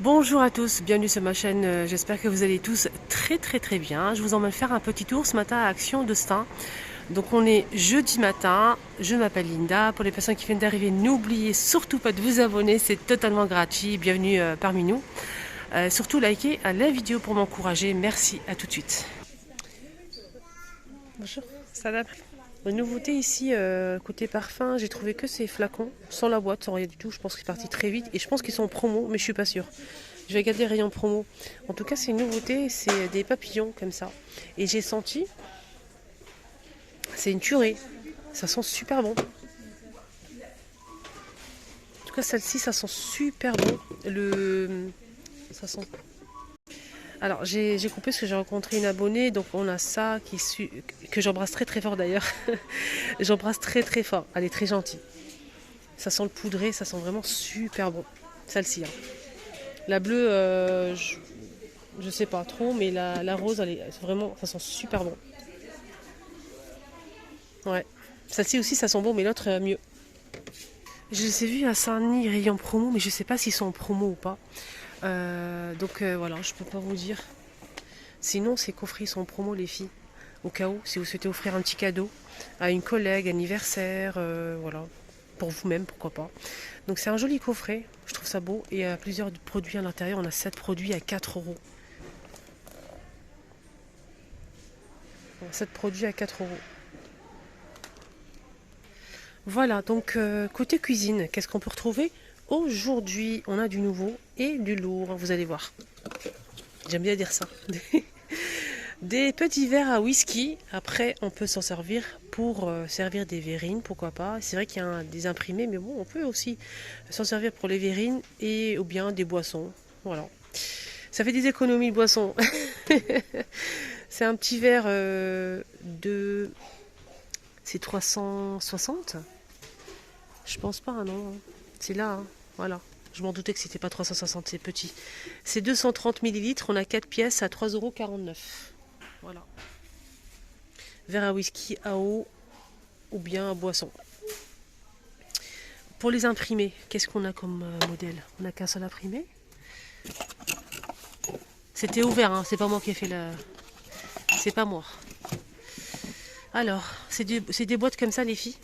Bonjour à tous, bienvenue sur ma chaîne, j'espère que vous allez tous très bien. Je vous emmène faire un petit tour ce matin à Action d'Austin. Donc on est jeudi matin, je m'appelle Linda. Pour les personnes qui viennent d'arriver, n'oubliez surtout pas de vous abonner, c'est totalement gratuit, bienvenue parmi nous. Surtout likez la vidéo pour m'encourager, merci, à tout de suite. Bonjour, salam. Une nouveauté ici, côté parfum, j'ai trouvé que ces flacons, sans la boîte, sans rien du tout. Je pense qu'ils sont partis très vite et je pense qu'ils sont en promo, mais je suis pas sûre. Je vais regarder les rayons promo. En tout cas, c'est une nouveauté, c'est des papillons comme ça. Et j'ai senti, c'est une tuerie. Ça sent super bon. En tout cas, celle-ci, ça sent super bon. Ça sent. Alors, j'ai coupé parce que j'ai rencontré une abonnée, donc on a ça que j'embrasse très fort d'ailleurs. J'embrasse très fort. Elle est très gentille. Ça sent le poudré, ça sent vraiment super bon. Celle-ci. Hein. La bleue, je sais pas trop, mais la rose, elle est vraiment, ça sent super bon. Ouais. Celle-ci aussi, ça sent bon, mais l'autre, mieux. Je les ai vus à Saint-Denis, rayon promo, mais je sais pas s'ils sont en promo ou pas. Donc voilà, je peux pas vous dire. Sinon, ces coffrets sont en promo, les filles. Au cas où, si vous souhaitez offrir un petit cadeau à une collègue, anniversaire, voilà. Pour vous-même, pourquoi pas. Donc c'est un joli coffret, je trouve ça beau. Et il y a plusieurs produits à l'intérieur, on a 7 produits à 4 euros. 7 produits à 4 euros. Voilà, donc côté cuisine, qu'est-ce qu'on peut retrouver? Aujourd'hui, on a du nouveau et du lourd, vous allez voir. J'aime bien dire ça. Des petits verres à whisky. Après, on peut s'en servir pour servir des verrines, pourquoi pas. C'est vrai qu'il y a des imprimés, mais bon, on peut aussi s'en servir pour les verrines et ou bien des boissons. Voilà. Ça fait des économies de boissons. C'est un petit verre de... C'est 360. Je pense pas, non. C'est là, hein. Voilà. Je m'en doutais que c'était pas 360, c'est petit. C'est 230 millilitres, on a 4 pièces à 3,49 €. Voilà. Verre à whisky à eau ou bien à boisson. Pour les imprimés, qu'est-ce qu'on a comme modèle? On n'a qu'un seul imprimé. C'était ouvert, hein, c'est pas moi qui ai fait la... C'est pas moi. Alors, c'est des boîtes comme ça, les filles.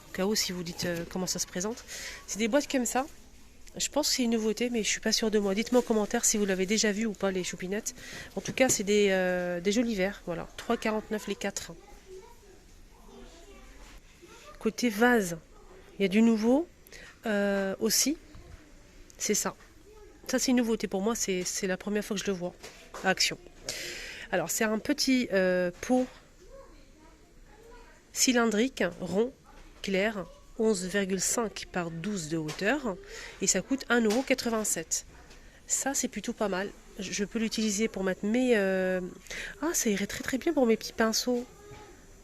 Au cas où, si vous dites comment ça se présente. C'est des boîtes comme ça. Je pense que c'est une nouveauté, mais je suis pas sûre de moi. Dites-moi en commentaire si vous l'avez déjà vu ou pas, les choupinettes. En tout cas, c'est des jolis verres. Voilà, 3,49 les 4. Côté vase, il y a du nouveau aussi. C'est ça. Ça, c'est une nouveauté pour moi. C'est la première fois que je le vois à Action. Alors, c'est un petit pot cylindrique, rond, clair, 11,5 par 12 de hauteur. Et ça coûte 1,87 €. Ça, c'est plutôt pas mal. Je peux l'utiliser pour mettre mes... Ah, ça irait très bien pour mes petits pinceaux,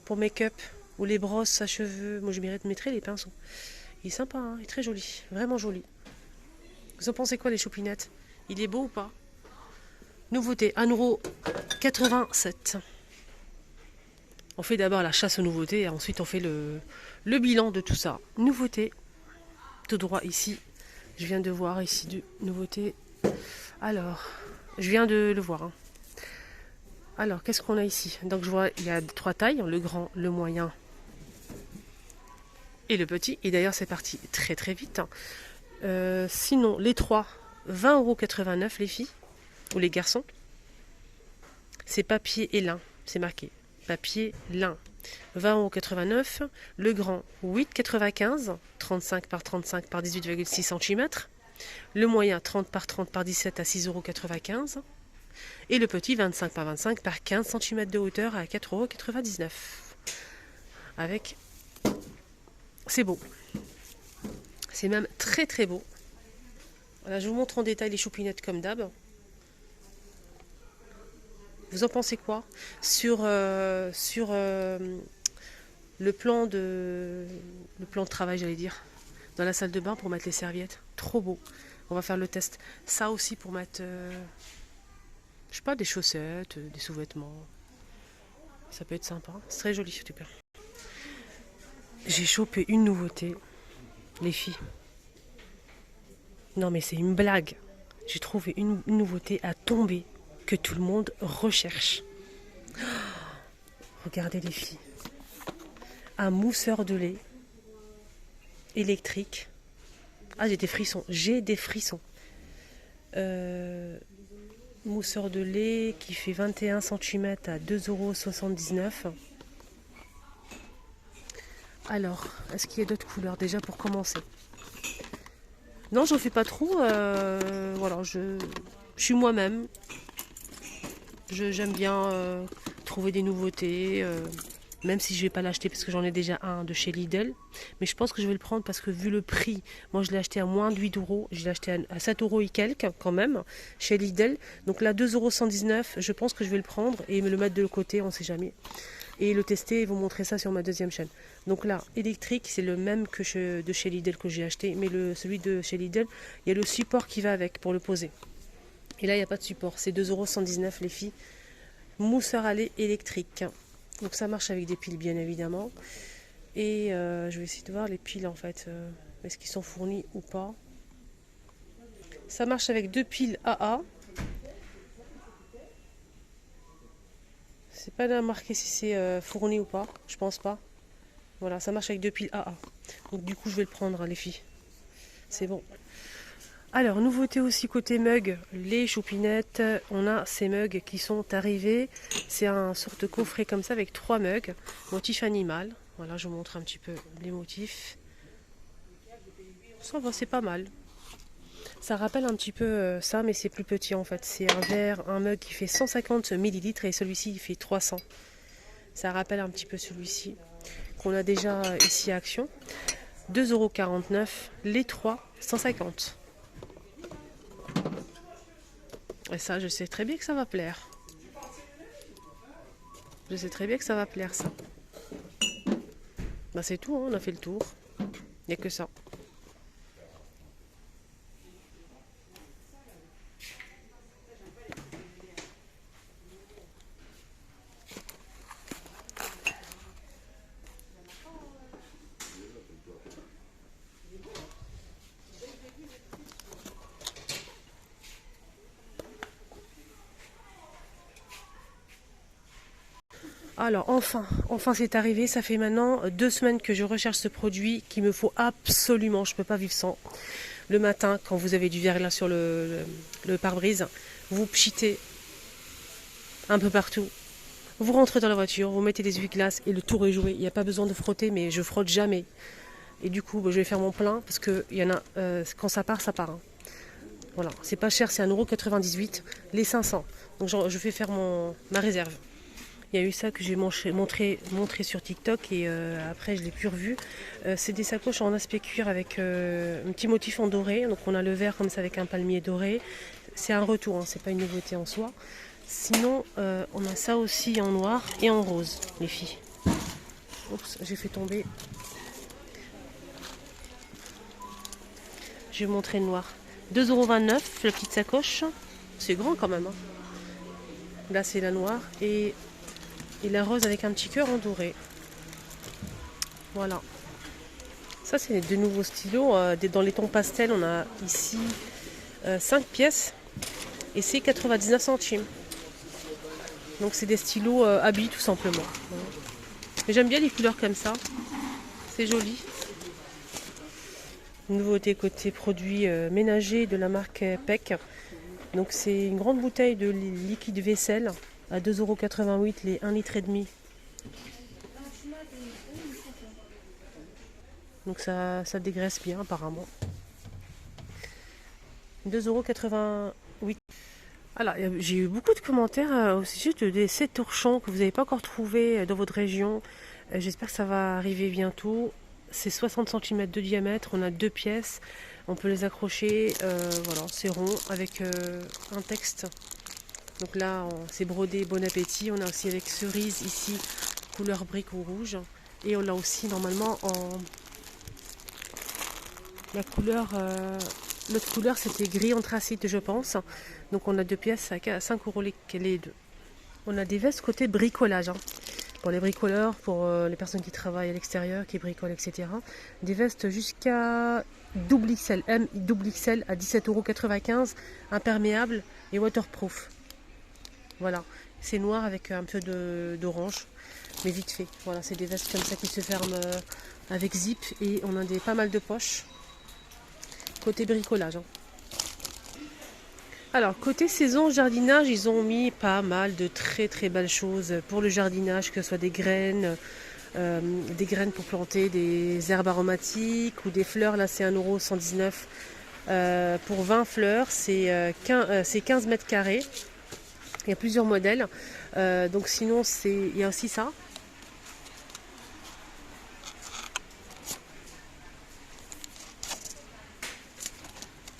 pour make-up, ou les brosses à cheveux. Moi, je mettrais les pinceaux. Il est sympa, hein, il est très joli, vraiment joli. Vous en pensez quoi, les choupinettes? Il est beau ou pas? Nouveauté, 1,87 €. On fait d'abord la chasse aux nouveautés, et ensuite on fait le bilan de tout ça. Nouveauté, tout droit ici. Je viens de voir ici de nouveauté. Alors, je viens de le voir. Hein. Alors, qu'est-ce qu'on a ici? Donc, je vois, il y a 3 tailles, le grand, le moyen et le petit. Et d'ailleurs, c'est parti très vite. Sinon, les 3, 20,89 € les filles ou les garçons. C'est papier et lin, c'est marqué. Papier, lin. 20,89 €. Le grand, 8,95 €, 35 par 35 par 18,6 cm. Le moyen, 30 par 30 par 17 à 6,95 €. Et le petit, 25 par 25 par 15 cm de hauteur à 4,99 €. Avec... C'est beau. C'est même très beau. Voilà, je vous montre en détail les choupinettes comme d'hab. Vous en pensez quoi sur le plan de travail, j'allais dire, dans la salle de bain pour mettre les serviettes? Trop beau. On va faire le test. Ça aussi pour mettre, je sais pas, des chaussettes, des sous-vêtements. Ça peut être sympa. C'est très joli, en tout cas. J'ai chopé une nouveauté, les filles. Non mais c'est une blague. j'ai trouvé une nouveauté à tomber que tout le monde recherche. Regardez les filles. Un mousseur de lait électrique. Ah, j'ai des frissons. J'ai des frissons. Mousseur de lait qui fait 21 cm à 2,79 €. Alors, est-ce qu'il y a d'autres couleurs déjà pour commencer? Non, je ne fais pas trop. Voilà, je suis moi-même. J'aime bien trouver des nouveautés. Même si je ne vais pas l'acheter parce que j'en ai déjà un de chez Lidl. Mais je pense que je vais le prendre parce que vu le prix, moi je l'ai acheté à moins de 8 €. Je l'ai acheté à 7 € et quelques quand même chez Lidl. Donc là 2,119 €, je pense que je vais le prendre et me le mettre de côté, on ne sait jamais. Et le tester et vous montrer ça sur ma deuxième chaîne. Donc là, électrique, c'est le même que de chez Lidl que j'ai acheté. Mais celui de chez Lidl, il y a le support qui va avec pour le poser. Et là, il n'y a pas de support. C'est 2,119 € les filles. Mousseur à lait électrique. Donc ça marche avec des piles bien évidemment. Et je vais essayer de voir les piles en fait. Est-ce qu'ils sont fournis ou pas. Ça marche avec 2 piles AA. C'est pas là marqué si c'est fourni ou pas. Je pense pas. Voilà, ça marche avec 2 piles AA. Donc du coup je vais le prendre les filles. C'est bon. Alors, nouveauté aussi côté mug, les choupinettes, on a ces mugs qui sont arrivés. C'est un sorte de coffret comme ça avec 3 mugs, motif animal. Voilà, je vous montre un petit peu les motifs. Ça va, c'est pas mal. Ça rappelle un petit peu ça, mais c'est plus petit en fait. C'est un verre, un mug qui fait 150 ml et celui-ci il fait 300. Ça rappelle un petit peu celui-ci qu'on a déjà ici à Action. 2,49 €, les 3, 150. Et ça, je sais très bien que ça va plaire. Je sais très bien que ça va plaire, ça. Bah, c'est tout, hein, on a fait le tour. Il n'y a que ça. Alors enfin c'est arrivé, ça fait maintenant 2 semaines que je recherche ce produit qu'il me faut absolument, je ne peux pas vivre sans. Le matin, quand vous avez du verglas sur le pare-brise, vous pchitez un peu partout. Vous rentrez dans la voiture, vous mettez des essuie-glaces et le tour est joué. Il n'y a pas besoin de frotter, mais je frotte jamais. Et du coup, je vais faire mon plein parce que il y en a, quand ça part, ça part. Hein. Voilà, c'est pas cher, c'est 1,98 €, les 500. Donc je fais faire ma réserve. Il y a eu ça que j'ai montré sur TikTok et après je l'ai plus revu. C'est des sacoches en aspect cuir avec un petit motif en doré. Donc on a le vert comme ça avec un palmier doré. C'est un retour, hein, c'est pas une nouveauté en soi. Sinon on a ça aussi en noir et en rose, les filles. Oups, j'ai fait tomber. Je vais vous montrer le noir. 2,29 € la petite sacoche. C'est grand quand même. Hein. Là c'est la noire et la rose avec un petit cœur en doré. Voilà. Ça, c'est les 2 nouveaux stylos. Dans les tons pastels, on a ici 5 pièces. Et c'est 99 centimes. Donc, c'est des stylos habits, tout simplement. Mais j'aime bien les couleurs comme ça. C'est joli. Nouveauté côté produits ménagers de la marque PEC. Donc, c'est une grande bouteille de liquide vaisselle. À 2,88 € les 1,5 litre. Donc ça dégraisse bien apparemment. 2,88 €. Alors j'ai eu beaucoup de commentaires au sujet de ces torchons que vous n'avez pas encore trouvé dans votre région. J'espère que ça va arriver bientôt. C'est 60 cm de diamètre, on a 2 pièces. On peut les accrocher, voilà, c'est rond avec un texte. Donc là, c'est brodé Bon Appétit. On a aussi avec cerise ici, couleur brique ou rouge. Et on l'a aussi normalement en... La couleur... L'autre couleur, c'était gris anthracite, je pense. Donc on a 2 pièces à 5 € les 2. On a des vestes côté bricolage. Hein. Pour les bricoleurs, pour les personnes qui travaillent à l'extérieur, qui bricolent, etc. Des vestes jusqu'à double XL, M double XL à 17,95 €, imperméable et waterproof. Voilà, c'est noir avec un peu d'orange, mais vite fait. Voilà, c'est des vestes comme ça qui se ferment avec zip et on a pas mal de poches. Côté bricolage. Hein. Alors, côté saison jardinage, ils ont mis pas mal de très très belles choses pour le jardinage, que ce soit des graines pour planter des herbes aromatiques ou des fleurs. Là, c'est 1,119 €. Pour 20 fleurs, c'est 15 mètres carrés. Il y a plusieurs modèles. Donc sinon, il y a aussi ça.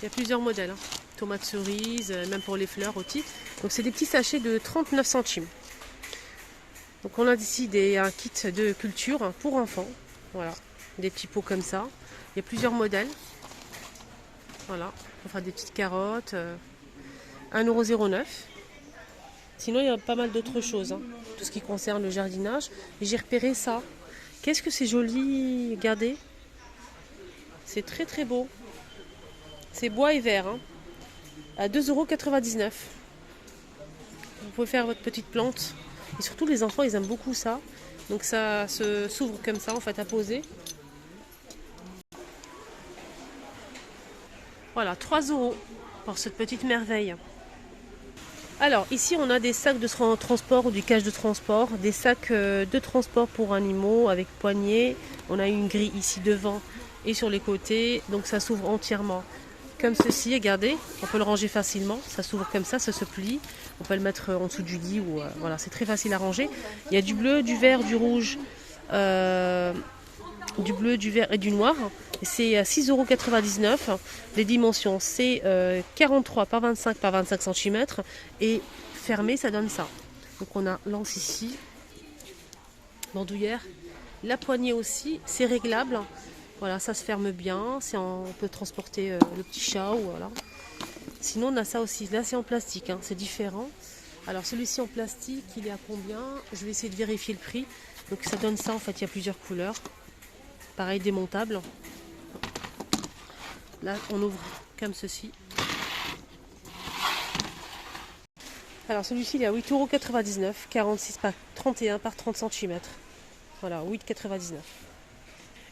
Il y a plusieurs modèles. Hein. Tomates cerises, même pour les fleurs aussi. Donc c'est des petits sachets de 39 centimes. Donc on a ici un kit de culture pour enfants. Voilà, des petits pots comme ça. Il y a plusieurs modèles. Voilà, on fera des petites carottes. 1,09 €. Sinon il y a pas mal d'autres choses. Hein, tout ce qui concerne le jardinage. Et j'ai repéré ça. Qu'est-ce que c'est joli, regardez. C'est très très beau. C'est bois et verre. Hein. À 2,99 €. Vous pouvez faire votre petite plante. Et surtout les enfants, ils aiment beaucoup ça. Donc ça s'ouvre comme ça, en fait, à poser. Voilà, 3 € pour cette petite merveille. Alors, ici, on a des sacs de transport ou du cache de transport. Des sacs de transport pour animaux avec poignée. On a une grille ici devant et sur les côtés. Donc ça s'ouvre entièrement. Comme ceci, regardez, on peut le ranger facilement, ça s'ouvre comme ça se plie, on peut le mettre en dessous du lit, ou voilà, c'est très facile à ranger. Il y a du bleu, du vert, du rouge, du bleu, du vert et du noir. C'est à 6,99 €. Les dimensions, c'est 43 par 25 par 25 cm et fermé, ça donne ça. Donc on a l'anse ici, bandoulière, la poignée aussi, c'est réglable. Voilà, ça se ferme bien, on peut transporter le petit chat ou voilà. Sinon on a ça aussi, là c'est en plastique, hein, c'est différent. Alors celui-ci en plastique, il est à combien? Je vais essayer de vérifier le prix. Donc ça donne ça, en fait il y a plusieurs couleurs. Pareil, démontable. Là on ouvre comme ceci. Alors celui-ci il est à 8,99 €, 46 par 31 par 30 cm. Voilà, 8,99 €.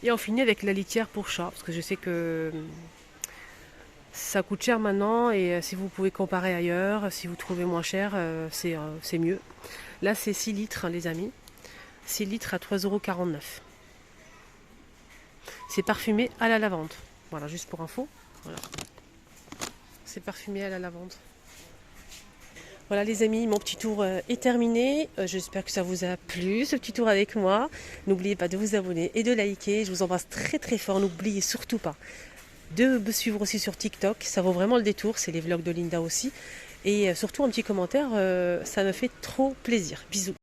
Et on finit avec la litière pour chat, parce que je sais que ça coûte cher maintenant, et si vous pouvez comparer ailleurs, si vous trouvez moins cher, c'est mieux. Là c'est 6 litres, les amis. 6 litres à 3,49 €. C'est parfumé à la lavande. Voilà, juste pour info. Voilà. C'est parfumé à la lavande. Voilà les amis, mon petit tour est terminé. J'espère que ça vous a plu, ce petit tour avec moi. N'oubliez pas de vous abonner et de liker. Je vous embrasse très très fort. N'oubliez surtout pas de me suivre aussi sur TikTok. Ça vaut vraiment le détour. C'est les vlogs de Linda aussi. Et surtout un petit commentaire, ça me fait trop plaisir. Bisous.